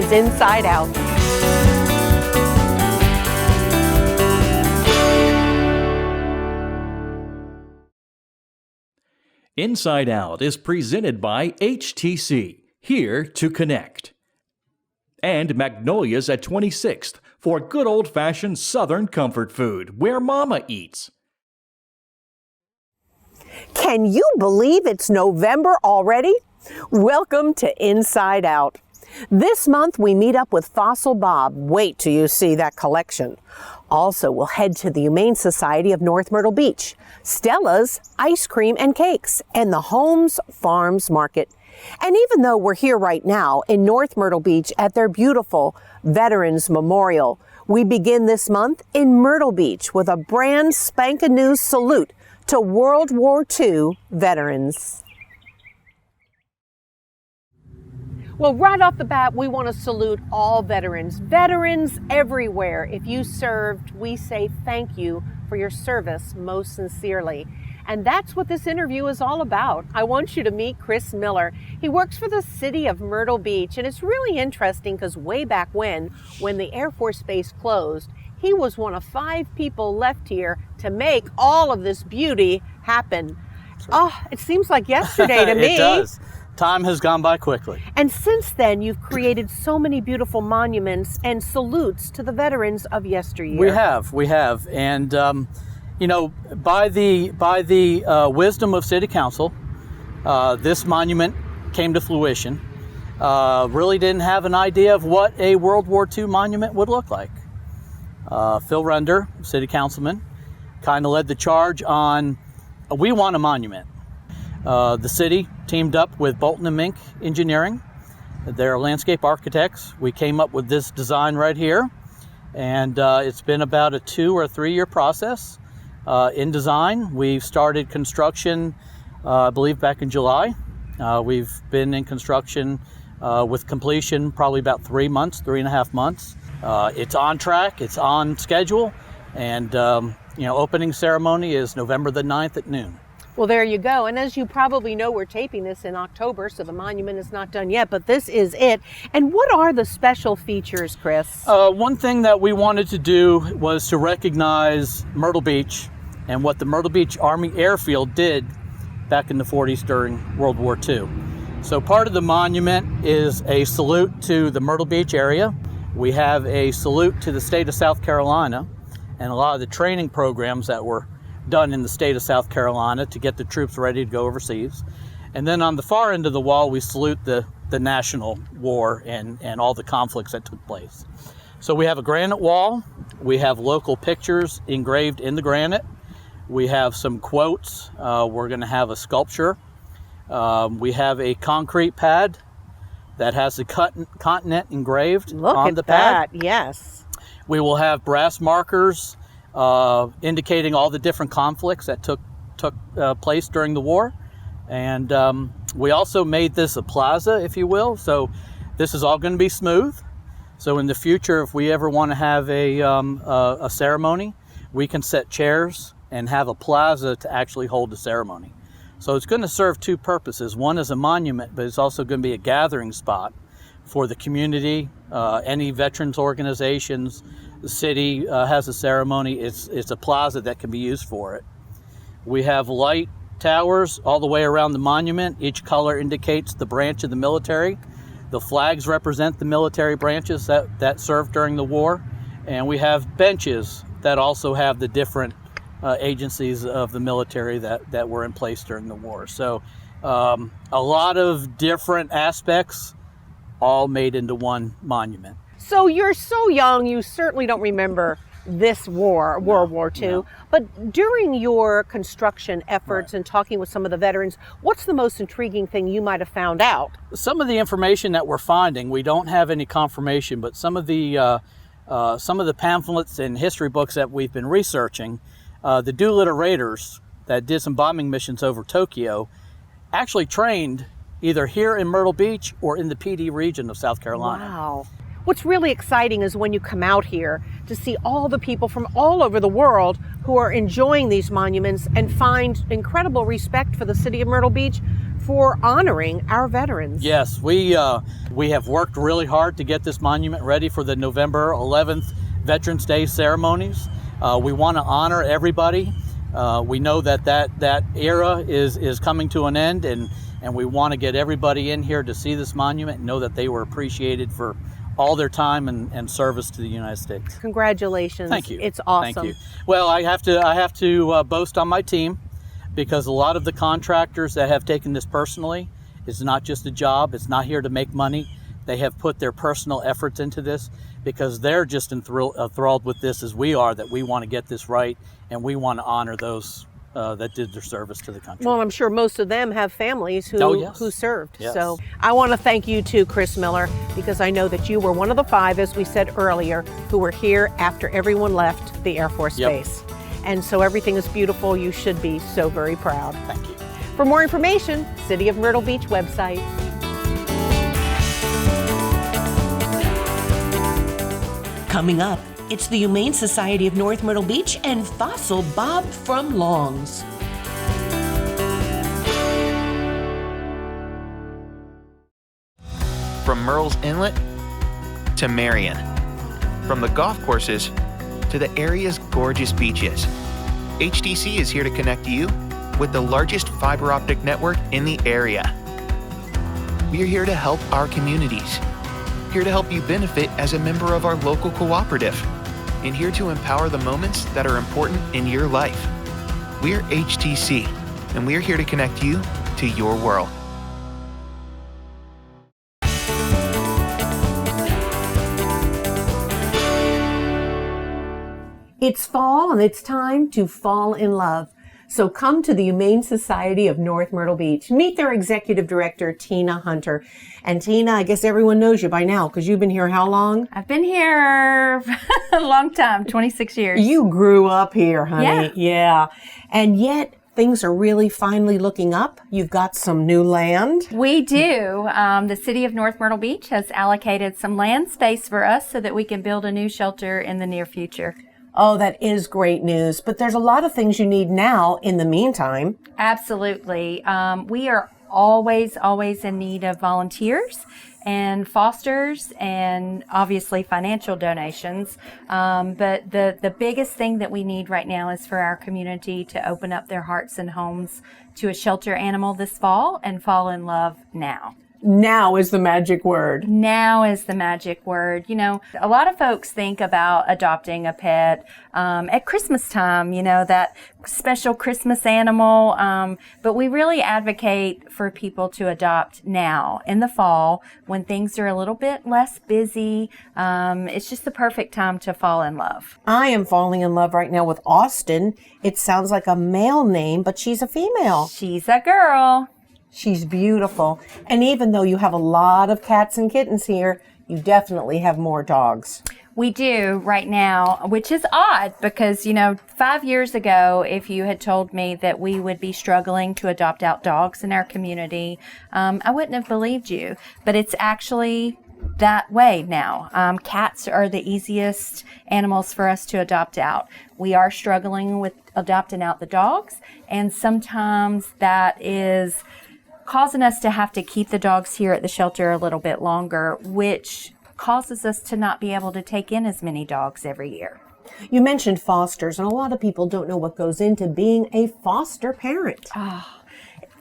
is Inside Out. Inside Out is presented by HTC, here to connect. And Magnolia's at 26th for good old-fashioned Southern comfort food, where Mama eats. Can you believe it's November already? Welcome to Inside Out. This month we meet up with Fossil Bob. Wait till you see that collection. Also, we'll head to the Humane Society of Myrtle Beach, Stella's Ice Cream and Cakes, and the Holmes Farms Market. And even though we're here right now in North Myrtle Beach at their beautiful Veterans Memorial, we begin this month in Myrtle Beach with a brand spanking new salute to World War II veterans. Well, right off the bat, we want to salute all veterans. Veterans everywhere. If you served, we say thank you for your service most sincerely. And that's what this interview is all about. I want you to meet Chris Miller. He works for the city of Myrtle Beach, and it's really interesting because way back when the Air Force Base closed, he was one of 5 people left here to make all of this beauty happen. Oh, it seems like yesterday to me. It does. Time has gone by quickly. And since then, you've created so many beautiful monuments and salutes to the veterans of yesteryear. We have. And, by the wisdom of City Council, this monument came to fruition. Really didn't have an idea of what a World War II monument would look like. Phil Render, City Councilman, kind of led the charge on, we want a monument. The city teamed up with Bolton and Mink Engineering. They're landscape architects. We came up with this design right here, and it's been about a 2 or 3 year process in design. We've started construction, I believe, back in July. We've been in construction with completion probably about 3.5 months. It's on track, it's on schedule, and opening ceremony is November the 9th at noon. Well, there you go. And as you probably know, we're taping this in October, so the monument is not done yet, but this is it. And what are the special features, Chris? One thing that we wanted to do was to recognize Myrtle Beach and what the Myrtle Beach Army Airfield did back in the 40s during World War II. So part of the monument is a salute to the Myrtle Beach area. We have a salute to the state of South Carolina and a lot of the training programs that were done in the state of South Carolina to get the troops ready to go overseas. And then on the far end of the wall, we salute the national war and all the conflicts that took place. So we have a granite wall. We have local pictures engraved in the granite. We have some quotes. We're going to have a sculpture. We have a concrete pad that has the continent engraved on the pad. Look at that, yes. We will have brass markers indicating all the different conflicts that took place during the war. And we also made this a plaza, if you will. So this is all going to be smooth. So in the future, if we ever want to have a ceremony, we can set chairs and have a plaza to actually hold the ceremony. So it's going to serve 2 purposes. One is a monument, but it's also going to be a gathering spot for the community, any veterans organizations. The city has a ceremony. It's a plaza that can be used for it. We have light towers all the way around the monument. Each color indicates the branch of the military. The flags represent the military branches that served during the war. And we have benches that also have the different agencies of the military that were in place during the war. So a lot of different aspects all made into one monument. So you're so young, you certainly don't remember this war, World War II. No. But during your construction efforts and talking with some of the veterans, what's the most intriguing thing you might have found out? Some of the information that we're finding, we don't have any confirmation, but some of the pamphlets and history books that we've been researching, the Doolittle Raiders that did some bombing missions over Tokyo actually trained either here in Myrtle Beach or in the PD region of South Carolina. Wow. What's really exciting is when you come out here to see all the people from all over the world who are enjoying these monuments and find incredible respect for the city of Myrtle Beach for honoring our veterans. Yes, we have worked really hard to get this monument ready for the November 11th Veterans Day ceremonies. We want to honor everybody. We know that era is coming to an end, and we want to get everybody in here to see this monument and know that they were appreciated for all their time and service to the United States. Congratulations. Thank you. It's awesome. Thank you. Well, I have to boast on my team, because a lot of the contractors that have taken this personally, it's not just a job, it's not here to make money. They have put their personal efforts into this because they're just enthralled with this as we are, that we want to get this right and we want to honor those that did their service to the country. Well, I'm sure most of them have families who, who served. Yes. So I want to thank you too, Chris Miller, because I know that you were one of the 5, as we said earlier, who were here after everyone left the Air Force Base. And so everything is beautiful. You should be so very proud. Thank you. For more information, City of Myrtle Beach website. Coming up, it's the Humane Society of North Myrtle Beach and Fossil Bob from Longs. From Murrells Inlet to Marion, from the golf courses to the area's gorgeous beaches, HTC is here to connect you with the largest fiber optic network in the area. We are here to help our communities, here to help you benefit as a member of our local cooperative, and here to empower the moments that are important in your life. We're HTC, and we're here to connect you to your world. It's fall and it's time to fall in love. So come to the Humane Society of North Myrtle Beach. Meet their executive director, Tina Hunter. And Tina, I guess everyone knows you by now because you've been here how long? I've been here a long time, 26 years. You grew up here, honey. Yeah. And yet things are really finally looking up. You've got some new land. We do. The city of North Myrtle Beach has allocated some land space for us so that we can build a new shelter in the near future. Oh, that is great news. But there's a lot of things you need now in the meantime. Absolutely. We are always in need of volunteers and fosters and obviously financial donations. But the biggest thing that we need right now is for our community to open up their hearts and homes to a shelter animal this fall and fall in love now. Now is the magic word. Now is the magic word. You know, a lot of folks think about adopting a pet at Christmas time, you know, that special Christmas animal. But we really advocate for people to adopt now in the fall when things are a little bit less busy. It's just the perfect time to fall in love. I am falling in love right now with Austin. It sounds like a male name, but she's a female. She's a girl. She's beautiful. And even though you have a lot of cats and kittens here, you definitely have more dogs. We do right now, which is odd because, you know, 5 years ago, if you had told me that we would be struggling to adopt out dogs in our community, I wouldn't have believed you. But it's actually that way now. Cats are the easiest animals for us to adopt out. We are struggling with adopting out the dogs, and sometimes that is causing us to have to keep the dogs here at the shelter a little bit longer, which causes us to not be able to take in as many dogs every year. You mentioned fosters, and a lot of people don't know what goes into being a foster parent.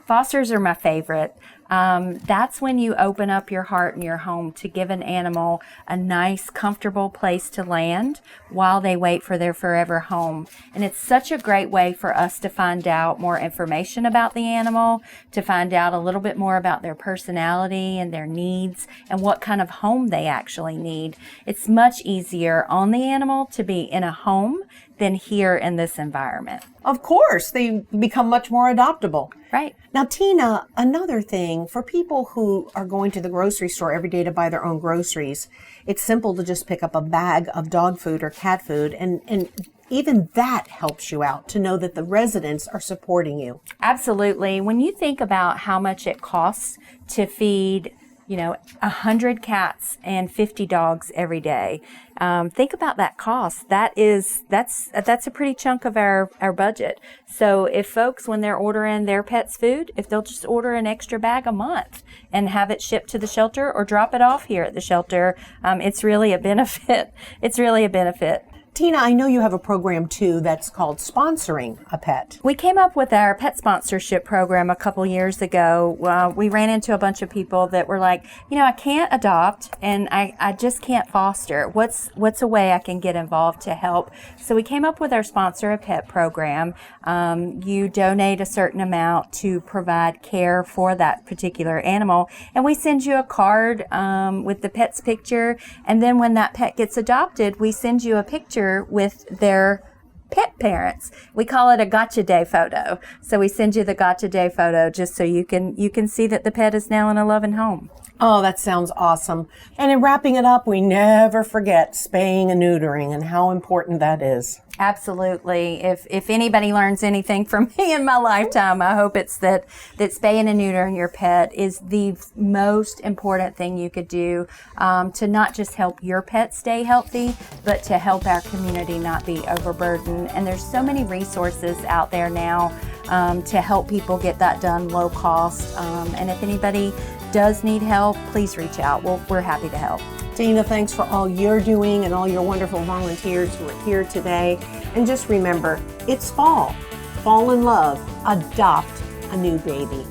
Fosters are my favorite. That's when you open up your heart and your home to give an animal a nice, comfortable place to land while they wait for their forever home. And it's such a great way for us to find out more information about the animal, to find out a little bit more about their personality and their needs and what kind of home they actually need. It's much easier on the animal to be in a home than here in this environment. Of course, they become much more adoptable. Right. Now, Tina, another thing, for people who are going to the grocery store every day to buy their own groceries, it's simple to just pick up a bag of dog food or cat food, and even that helps you out to know that the residents are supporting you. Absolutely. When you think about how much it costs to feed 100 cats and 50 dogs every day. Think about that cost. That's a pretty chunk of our budget. So if folks, when they're ordering their pets food, if they'll just order an extra bag a month and have it shipped to the shelter or drop it off here at the shelter, it's really a benefit. It's really a benefit. Tina, I know you have a program too that's called Sponsoring a Pet. We came up with our pet sponsorship program a couple years ago. We ran into a bunch of people that were like, I can't adopt and I just can't foster. What's a way I can get involved to help? So we came up with our Sponsor a Pet program. You donate a certain amount to provide care for that particular animal, and we send you a card with the pet's picture, and then when that pet gets adopted, we send you a picture with their pet parents. We call it a gotcha day photo. So we send you the gotcha day photo just so you can see that the pet is now in a loving home. Oh, that sounds awesome. And in wrapping it up, we never forget spaying and neutering and how important that is. Absolutely. If anybody learns anything from me in my lifetime, I hope it's that spaying and neutering your pet is the most important thing you could do to not just help your pet stay healthy, but to help our community not be overburdened. And there's so many resources out there now to help people get that done low cost. And if anybody does need help, please reach out. We're happy to help. Tina, thanks for all you're doing and all your wonderful volunteers who are here today. And just remember, it's fall. Fall in love. Adopt a new baby.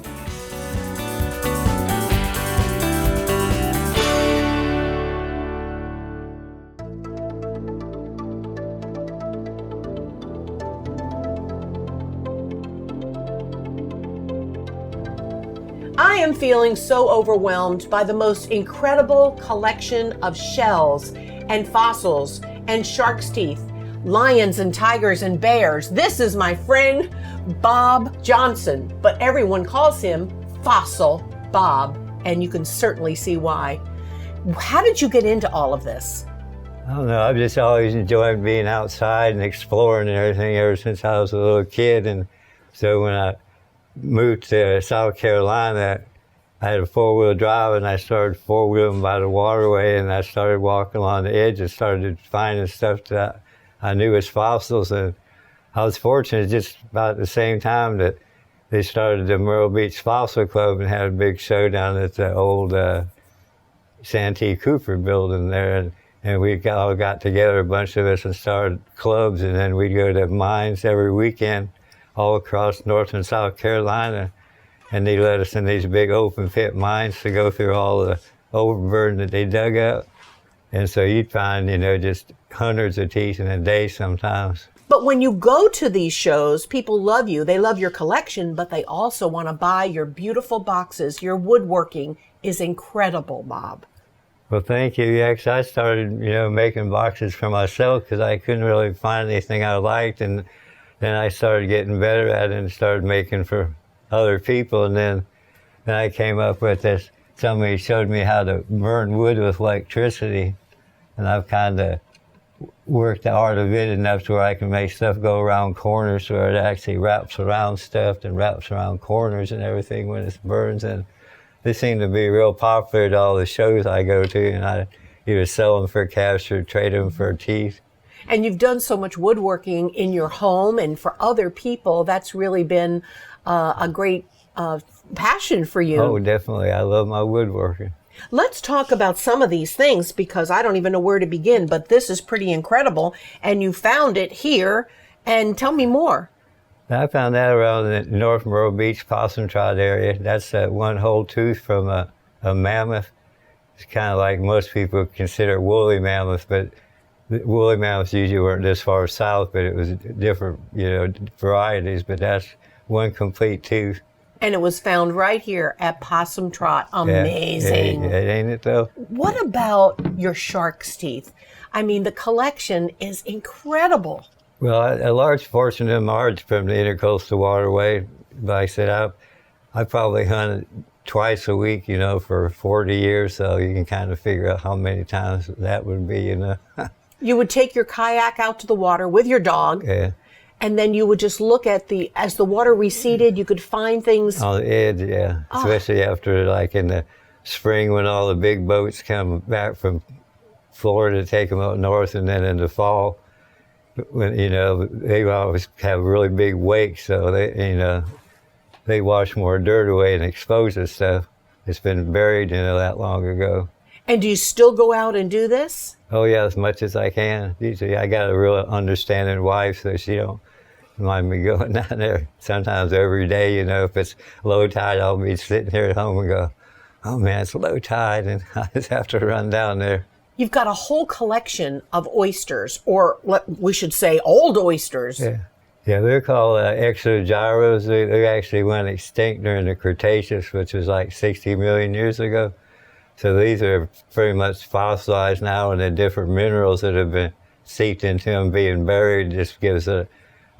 I am feeling so overwhelmed by the most incredible collection of shells and fossils and shark's teeth, lions and tigers and bears. This is my friend Bob Johnson, but everyone calls him Fossil Bob, and you can certainly see why. How did you get into all of this? I don't know, I've just always enjoyed being outside and exploring and everything ever since I was a little kid. And so when I moved to South Carolina, I had a four-wheel drive and I started four-wheeling by the waterway, and I started walking along the edge and started finding stuff that I knew was fossils. And I was fortunate just about the same time that they started the Myrtle Beach Fossil Club and had a big show down at the old Santee Cooper building there. And we all got together, a bunch of us, and started clubs, and then we'd go to mines every weekend all across North and South Carolina, and they let us in these big open pit mines to go through all the overburden that they dug up. And so you'd find, just hundreds of teeth in a day sometimes. But when you go to these shows, people love you. They love your collection, but they also want to buy your beautiful boxes. Your woodworking is incredible, Bob. Well, thank you. Yeah, 'cause I started, making boxes for myself because I couldn't really find anything I liked. And then I started getting better at it and started making for other people. And then I came up with this. Somebody showed me how to burn wood with electricity. And I've kind of worked the art of it enough to where I can make stuff go around corners where it actually wraps around stuff and wraps around corners and everything when it burns. And they seem to be real popular at all the shows I go to. And I either sell them for cash or trade them for teeth. And you've done so much woodworking in your home and for other people. That's really been a great passion for you. Oh, definitely. I love my woodworking. Let's talk about some of these things because I don't even know where to begin, but this is pretty incredible. And you found it here. And tell me more. I found that around the North Myrtle Beach possum trot area. That's one whole tooth from a mammoth. It's kind of like most people consider woolly mammoth, but woolly mammoths usually weren't this far south, but it was different, varieties, but that's one complete tooth. And it was found right here at Possum Trot. Amazing. Yeah, ain't it though? What about your shark's teeth? I mean, the collection is incredible. Well, a large portion of them are from the Intercoastal Waterway. Like I said, I probably hunted twice a week, for 40 years, so you can kind of figure out how many times that would be, You would take your kayak out to the water with your dog. Yeah. And then you would just look at as the water receded, you could find things. On the edge, yeah. Especially after, like in the spring when all the big boats come back from Florida to take them up north, and then in the fall, when, you know, they always have really big wakes, so they, you know, they wash more dirt away and expose the stuff. It's been buried, you know, that long ago. And do you still go out and do this? Oh yeah, as much as I can. Usually I got a real understanding wife, so she don't mind me going down there. Sometimes every day, you know, if it's low tide, I'll be sitting here at home and go, oh man, it's low tide, and I just have to run down there. You've got a whole collection of oysters, or we should say old oysters. Yeah, yeah, they're called exogyros. They actually went extinct during the Cretaceous, which was like 60 million years ago. So these are pretty much fossilized now, and the different minerals that have been seeped into them being buried just gives an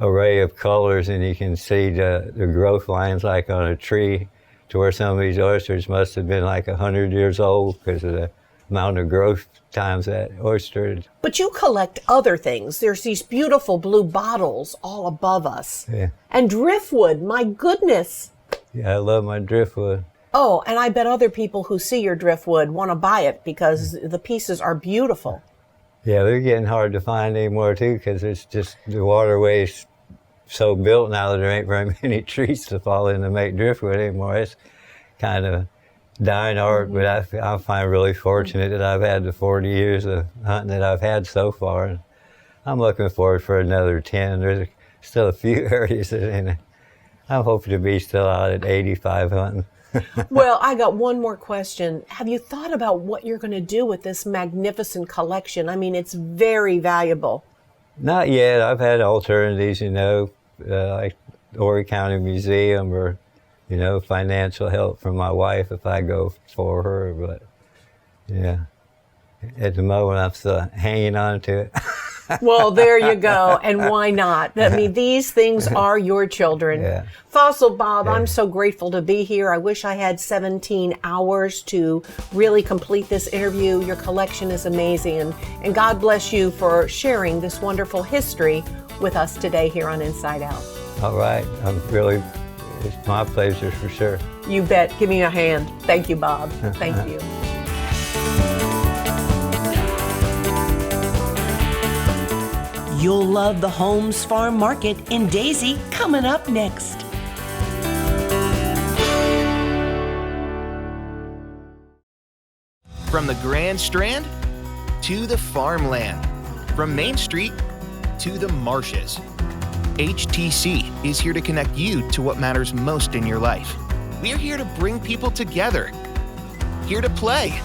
array of colors, and you can see the growth lines like on a tree, to where some of these oysters must have been like 100 years old because of the amount of growth times that oyster. But you collect other things. There's these beautiful blue bottles all above us. Yeah. And driftwood, my goodness. Yeah, I love my driftwood. Oh, and I bet other people who see your driftwood want to buy it because the pieces are beautiful. Yeah, they're getting hard to find anymore too, because it's just the waterway's so built now that there ain't very many trees to fall in to make driftwood anymore. It's kind of dying art, but I find really fortunate that I've had the 40 years of hunting that I've had so far. And I'm looking forward for another 10. There's still a few areas that I'm hoping to be still out at 85 hunting. Well, I got one more question. Have you thought about what you're going to do with this magnificent collection? I mean, it's very valuable. Not yet. I've had alternatives, you know, like Horry County Museum, or, you know, financial help from my wife if I go for her. But yeah, at the moment I'm still hanging on to it. Well, there you go. And why not? I mean, these things are your children. Yeah. Fossil Bob, Yeah. I'm so grateful to be here. I wish I had 17 hours to really complete this interview. Your collection is amazing. And God bless you for sharing this wonderful history with us today here on Inside Out. All right. It's my pleasure for sure. You bet. Give me a hand. Thank you, Bob. Thank you. You'll love the Holmes Farm Market in Daisy coming up next. From the Grand Strand to the farmland, from Main Street to the marshes, HTC is here to connect you to what matters most in your life. We're here to bring people together, here to play,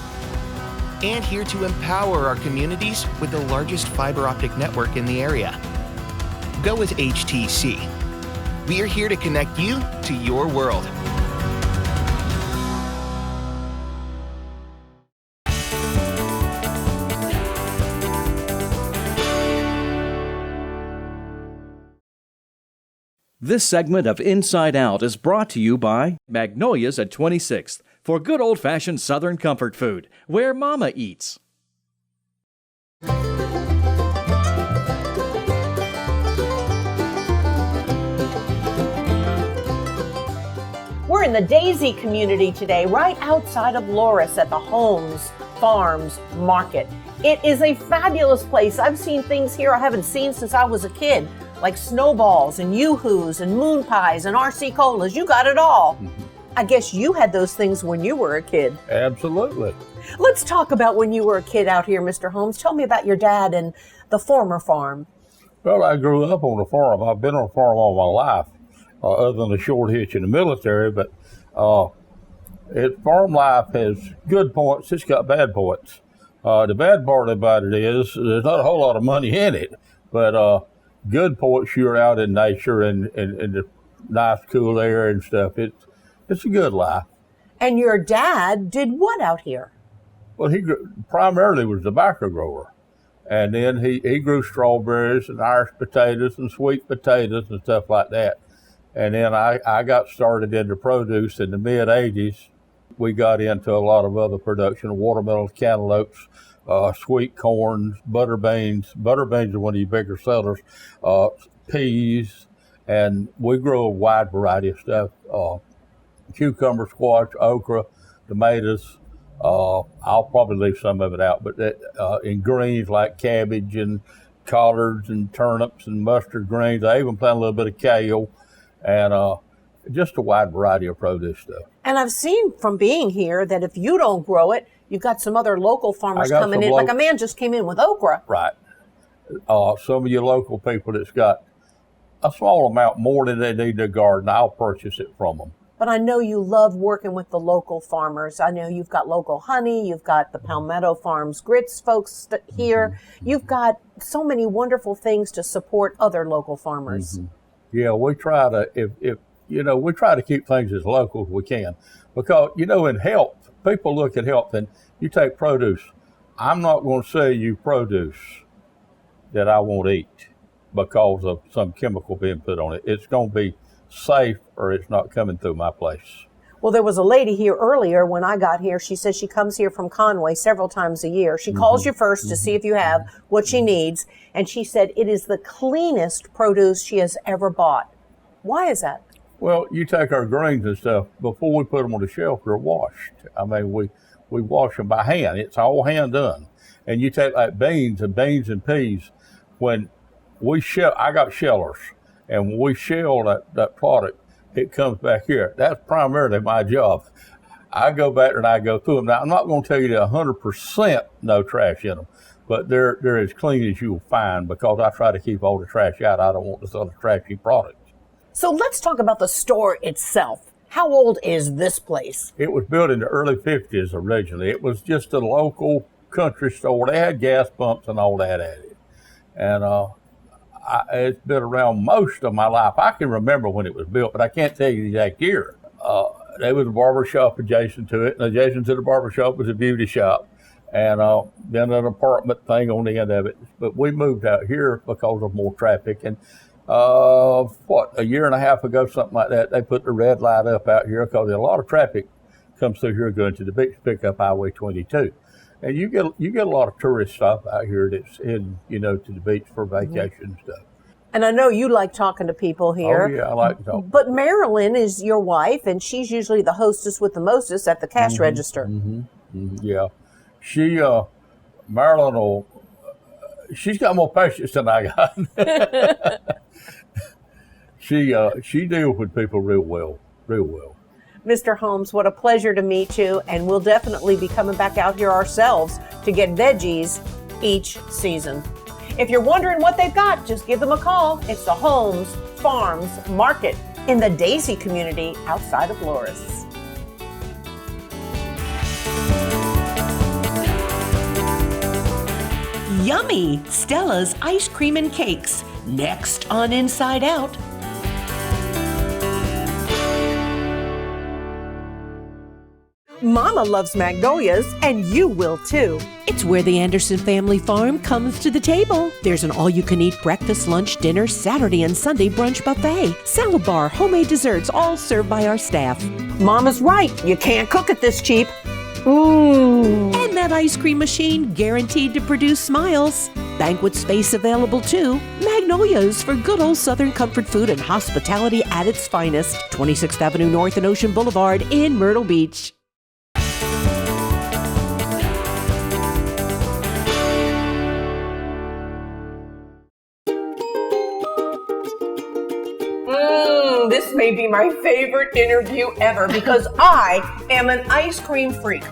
and here to empower our communities with the largest fiber optic network in the area. Go with HTC. We are here to connect you to your world. This segment of Inside Out is brought to you by Magnolia's at 26th for good old-fashioned Southern comfort food, where Mama eats. We're in the Daisy community today, right outside of Loris at the Holmes Farms Market. It is a fabulous place. I've seen things here I haven't seen since I was a kid, like snowballs and yoo-hoos and moon pies and RC colas. You got it all. I guess you had those things when you were a kid. Absolutely. Let's talk about when you were a kid out here, Mr. Holmes. Tell me about your dad and the former farm. Well, I grew up on a farm. I've been on a farm all my life, other than a short hitch in the military. But farm life has good points. It's got bad points. The bad part about it is there's not a whole lot of money in it, but good points, you're out in nature and the nice cool air and stuff. It's a good life. And your dad did what out here? Well, he primarily was a tobacco grower. And then he grew strawberries and Irish potatoes and sweet potatoes and stuff like that. And then I got started into produce in the mid-'80s. We got into a lot of other production, watermelons, cantaloupes, sweet corns, butter beans. Butter beans are one of the bigger sellers, peas, and we grow a wide variety of stuff. Cucumber, squash, okra, tomatoes, I'll probably leave some of it out, but in greens like cabbage and collards and turnips and mustard greens. I even plant a little bit of kale and just a wide variety of produce stuff. And I've seen from being here that if you don't grow it, you've got some other local farmers coming in. Like a man just came in with okra. Right. Some of your local people that's got a small amount more than they need in their garden, I'll purchase it from them. But I know you love working with the local farmers. I know you've got local honey. You've got the Palmetto Farms grits folks here. You've got so many wonderful things to support other local farmers. Mm-hmm. Yeah, we try to, we try to keep things as local as we can. Because, in health, people look at health and you take produce. I'm not going to sell you produce that I won't eat because of some chemical being put on it. It's going to be safe or it's not coming through my place. Well, there was a lady here earlier when I got here. She says she comes here from Conway several times a year. She calls you first to see if you have what she needs. And she said it is the cleanest produce she has ever bought. Why is that? Well, you take our greens and stuff, before we put them on the shelf, they're washed. I mean, we wash them by hand. It's all hand done. And you take like beans and peas. When we shell, I got shellers. And when we shell that product, it comes back here. That's primarily my job. I go back there and I go through them. Now, I'm not going to tell you that 100% no trash in them, but they're as clean as you'll find because I try to keep all the trash out. I don't want this other trashy product. So let's talk about the store itself. How old is this place? It was built in the early 50s originally. It was just a local country store. They had gas pumps and all that at it. And it's been around most of my life. I can remember when it was built, but I can't tell you the exact year. There was a barber shop adjacent to it, and adjacent to the barber shop was a beauty shop, and then an apartment thing on the end of it. But we moved out here because of more traffic. And a year and a half ago, something like that, they put the red light up out here because a lot of traffic comes through here going to the beach, pick up Highway 22. And you get a lot of tourist stuff out here that's in, to the beach for vacation stuff. And I know you like talking to people here. Oh, yeah, I like to talk. But Marilyn is your wife, and she's usually the hostess with the mostest at the cash register. Yeah. Marilyn she's got more patience than I got. She deals with people real well. Mr. Holmes, what a pleasure to meet you, and we'll definitely be coming back out here ourselves to get veggies each season. If you're wondering what they've got, just give them a call. It's the Holmes Farms Market in the Daisy community outside of Loris. Yummy! Stella's ice cream and cakes, next on Inside Out. Mama loves magnolias, and you will too. It's where the Anderson family farm comes to the table. There's an all-you-can-eat breakfast, lunch, dinner, Saturday and Sunday brunch buffet, salad bar, homemade desserts, all served by our staff. Mama's right. You can't cook it this cheap. Ooh. And that ice cream machine guaranteed to produce smiles. Banquet space available too. Magnolias for good old Southern comfort food and hospitality at its finest. 26th Avenue North and Ocean Boulevard in Myrtle Beach. This may be my favorite interview ever because I am an ice cream freak.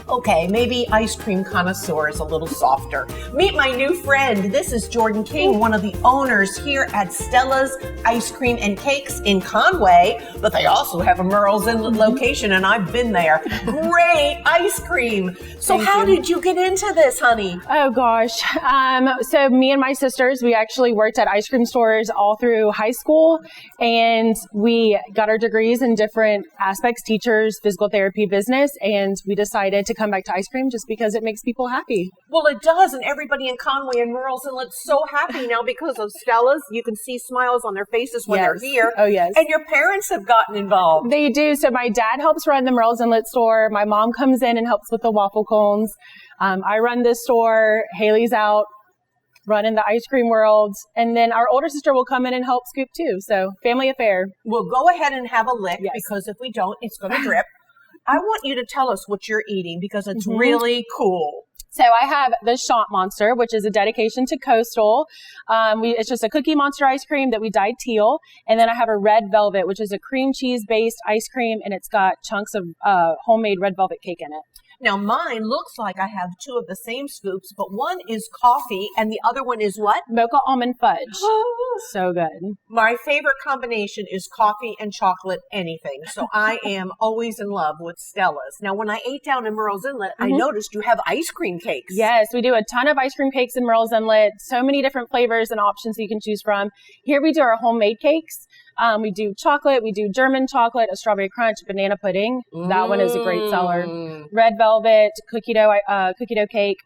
Okay, maybe ice cream connoisseur is a little softer. Meet my new friend. This is Jordan King, one of the owners here at Stella's Ice Cream and Cakes in Conway, but they also have a Murrells Inlet location, and I've been there. Great ice cream. So how did you get into this, honey? Oh, gosh. So me and my sisters, we actually worked at ice cream stores all through high school, and we got our degrees in different aspects, teachers, physical therapy, business, and we decided to come back to ice cream just because it makes people happy. Well, it does, and everybody in Conway and Murrells Inlet's so happy now because of Stella's. You can see smiles on their faces when they're here. Oh, yes. And your parents have gotten involved. They do. So my dad helps run the Murrells Inlet store. My mom comes in and helps with the waffle cones. I run this store. Haley's out running the ice cream world. And then our older sister will come in and help scoop too. So family affair. We'll go ahead and have a lick because if we don't, it's going to drip. I want you to tell us what you're eating because it's really cool. So I have the Shot Monster, which is a dedication to Coastal. It's just a Cookie Monster ice cream that we dyed teal. And then I have a Red Velvet, which is a cream cheese based ice cream, and it's got chunks of homemade red velvet cake in it. Now mine looks like I have two of the same scoops, but one is coffee and the other one is what? Mocha almond fudge. So good. My favorite combination is coffee and chocolate anything. So I am always in love with Stella's. Now when I ate down in Murrells Inlet, I noticed you have ice cream cakes. Yes, we do a ton of ice cream cakes in Murrells Inlet. So many different flavors and options you can choose from. Here we do our homemade cakes. We do chocolate, we do German chocolate, a strawberry crunch, banana pudding. That one is a great seller. Red velvet, cookie dough cake.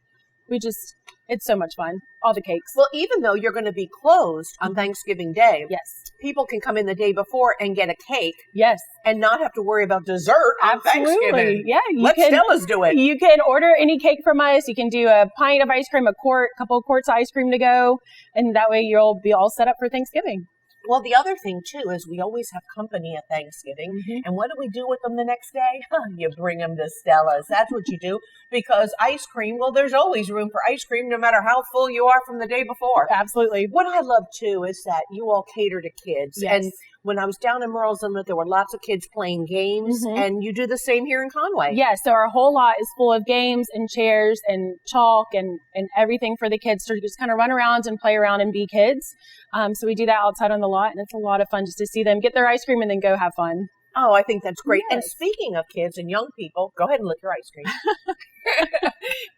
It's so much fun. All the cakes. Well, even though you're going to be closed on Thanksgiving Day, Yes. people can come in the day before and get a cake Yes. and not have to worry about dessert on Thanksgiving. Yeah. Let Stella's do it. You can order any cake from us. You can do a pint of ice cream, a couple of quarts of ice cream to go. And that way you'll be all set up for Thanksgiving. Well, the other thing, too, is we always have company at Thanksgiving. And what do we do with them the next day? You bring them to Stella's. That's what you do. Because ice cream, well, there's always room for ice cream no matter how full you are from the day before. Absolutely. What I love, too, is that you all cater to kids. Yes. And when I was down in Murrells Inlet, there were lots of kids playing games. And you do the same here in Conway. Yeah, so our whole lot is full of games and chairs and chalk and everything for the kids to just kind of run around and play around and be kids. So we do that outside on the lot, and it's a lot of fun just to see them get their ice cream and then go have fun. Oh, I think that's great. Yes. And speaking of kids and young people, go ahead and lick your ice cream.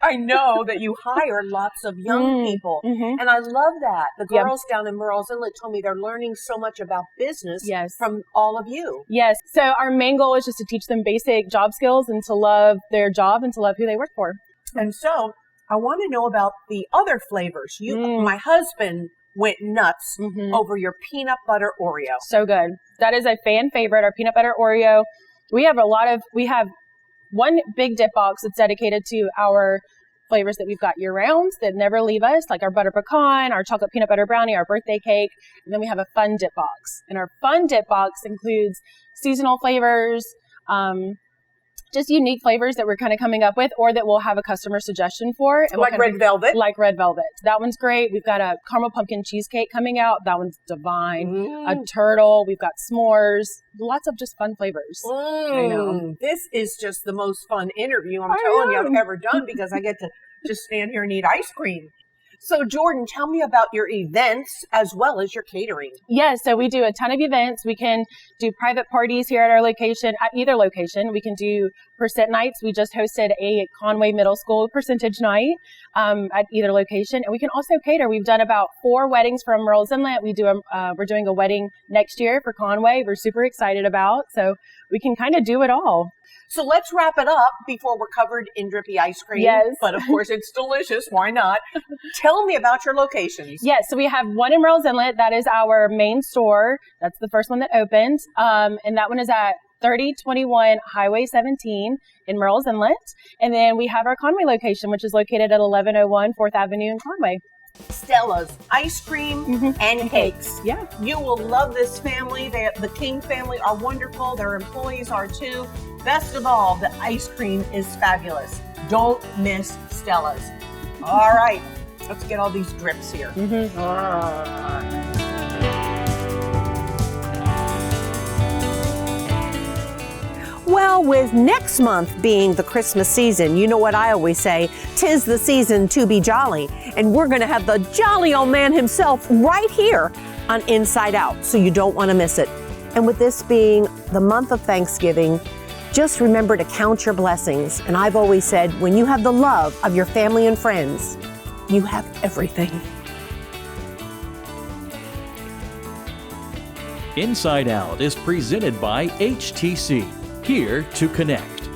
I know that you hire lots of young people, and I love that. The girls down in Murrells Inlet told me they're learning so much about business from all of you. Yes. So our main goal is just to teach them basic job skills and to love their job and to love who they work for. And so I want to know about the other flavors. My husband went nuts over your peanut butter Oreo. So good. That is a fan favorite, our peanut butter Oreo. We have one big dip box that's dedicated to our flavors that we've got year round that never leave us, like our butter pecan, our chocolate peanut butter brownie, our birthday cake. And then we have a fun dip box. And our fun dip box includes seasonal flavors, just unique flavors that we're kind of coming up with or that we'll have a customer suggestion for. And like red velvet? Like red velvet. That one's great. We've got a caramel pumpkin cheesecake coming out. That one's divine. A turtle. We've got s'mores. Lots of just fun flavors. I know. This is just the most fun interview I'm telling you I've ever done because I get to just stand here and eat ice cream. So, Jordan, tell me about your events as well as your catering. Yes, so we do a ton of events. We can do private parties here at our location, at either location. We can do percent nights. We just hosted a Conway Middle School percentage night at either location. And we can also cater. We've done about 4 weddings from Murrells Inlet. We're doing a wedding next year for Conway. We're super excited about. So we can kind of do it all. So let's wrap it up before we're covered in drippy ice cream. Yes. But of course, it's delicious. Why not? Tell me about your locations. Yes. So we have one in Murrells Inlet. That is our main store. That's the first one that opened. And that one is at 3021 Highway 17 in Murrells Inlet. And then we have our Conway location, which is located at 1101 4th Avenue in Conway. Stella's ice cream and cakes. Yeah. You will love this family. The King family are wonderful. Their employees are too. Best of all, the ice cream is fabulous. Don't miss Stella's. All right, let's get all these drips here. Well, with next month being the Christmas season, you know what I always say, 'tis the season to be jolly. And we're going to have the jolly old man himself right here on Inside Out, so you don't want to miss it. And with this being the month of Thanksgiving, just remember to count your blessings. And I've always said, when you have the love of your family and friends, you have everything. Inside Out is presented by HTC, here to connect.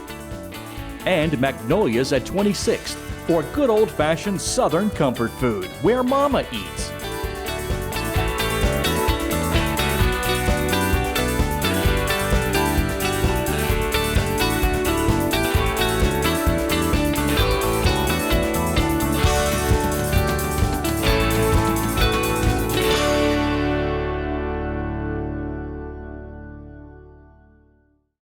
And Magnolia's at 26th for good old-fashioned Southern comfort food, where Mama eats.